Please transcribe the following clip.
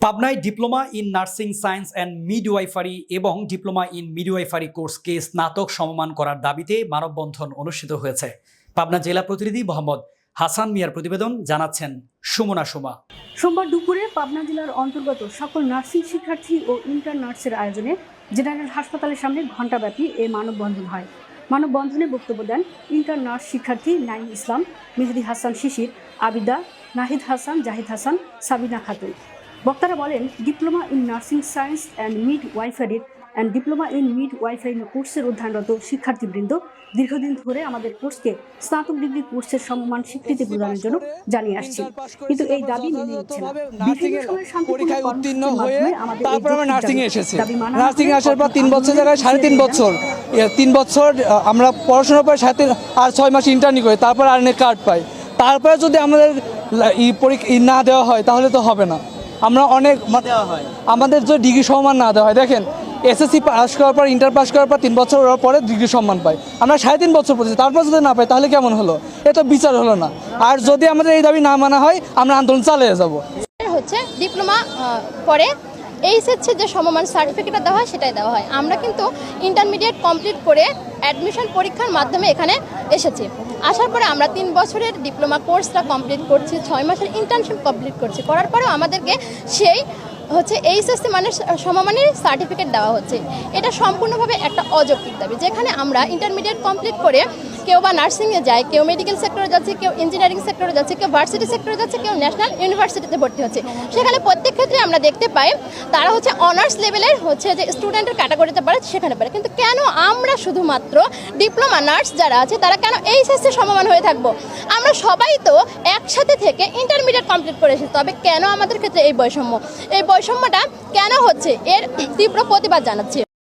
পাবনায় diploma in nursing science and midwifery এবং diploma in midwifery কোর্সকে স্নাতক সমমান করার দাবিতে মানববন্ধন অনুষ্ঠিত হয়েছে। পাবনা জেলা প্রতিনিধি মোহাম্মদ হাসান মিয়ার প্রতিবেদন, জানাচ্ছেন সুমনা সুমা। সোমবার দুপুরে পাবনা জেলার অন্তর্গত সকল নার্সিং শিক্ষার্থী ও ইন্টার্ন নার্সের আয়োজনে জেনারেল হাসপাতালের সামনে ঘণ্টাব্যাপী এই মানববন্ধন হয়। মানববন্ধনে বক্তব্য দেন ইন্টার্ন নার্স শিক্ষার্থী নাইম ইসলাম, মেহেদি হাসান শিশির, আবিদা, নাহিদ হাসান, জাহিদ হাসান, সাবিনা খাতুন। বক্তারা বলেন, diploma in nursing science and midwifery and diploma in midwifery কোর্সের অধ্যয়নরত শিক্ষার্থীবৃন্দ দীর্ঘদিন ধরে আমাদের কোর্সকে স্নাতক ডিগ্রি কোর্সের সমমান স্বীকৃতি প্রদানের জন্য জানিয়ে আসছি, কিন্তু এই দাবি মেনে নিচ্ছে না। বিভিন্ন সময় শান্তিপূর্ণ উত্তীর্ণ হয়ে তারপর আমরা নার্সিং এ এসেছি। নার্সিং আসার পর 3 বছর জায়গায় 3.5 বছর 3 বছর আমরা পড়াশোনার পর 6 মাস ইন্টার্নি করি, তারপর আর্নে কার্ড পাই। তারপরে যদি আমাদের পরীক্ষা না দেওয়া হয় তাহলে তো হবে না। আমরা অনেক আমাদের যদি ডিগ্রি সম্মান না দেওয়া হয়, দেখেন এসএসসি পাস করার পর ইন্টার পাস করার পর 3 বছর পরে ডিগ্রি সম্মান পাই, আমরা 3.5 বছর পড়েছি, তারপর যদি না পাই তাহলে কেমন হলো? এটা বিচার হলো না। আর যদি আমাদের এই দাবি না মানা হয় আমরা আন্দোলন চালিয়ে যাব। হচ্ছে ডিপ্লোমা পরে এইচএসসি যে সমমান সার্টিফিকেটটা দেওয়া হয় সেটাই দেওয়া হয়। আমরা কিন্তু ইন্টারমিডিয়েট কমপ্লিট করে অ্যাডমিশন পরীক্ষার মাধ্যমে এখানে এসেছি। আসার পরে আমরা 3 বছরের ডিপ্লোমা কোর্সটা কমপ্লিট করছি, 6 মাসের ইন্টার্নশিপ কমপ্লিট করছি। করার পরেও আমাদেরকে সেই এইচএসসি মানের সমমানের সার্টিফিকেট দেওয়া হচ্ছে। এটা সম্পূর্ণভাবে একটা অযৌক্তিক দাবি, যেখানে আমরা ইন্টারমিডিয়েট কমপ্লিট করে কেউ বা নার্সিংয়ে যায়, কেউ মেডিকেল সেক্টরে যাচ্ছে, কেউ ইঞ্জিনিয়ারিং সেক্টরে যাচ্ছে, কেউ ভার্সিটি সেক্টরে যাচ্ছে, কেউ ন্যাশনাল ইউনিভার্সিটিতে ভর্তি হচ্ছে। সেখানে প্রত্যেক ক্ষেত্রে আমরা দেখতে পাই তারা অনার্স লেভেলের যে স্টুডেন্টের ক্যাটাগরিতে পারে সেখানে পারে, কিন্তু কেন আমরা শুধুমাত্র ডিপ্লোমা নার্স যারা আছে তারা কেন এইচএসসি সমমান হয়ে থাকবো? আমরা সবাই তো একসাথে থেকে ইন্টারমিডিয়েট কমপ্লিট করে এসেছি, তবে কেন আমাদের ক্ষেত্রে এই বৈষম্যটা কেন হচ্ছে? এর তীব্র প্রতিবাদ জানাচ্ছি।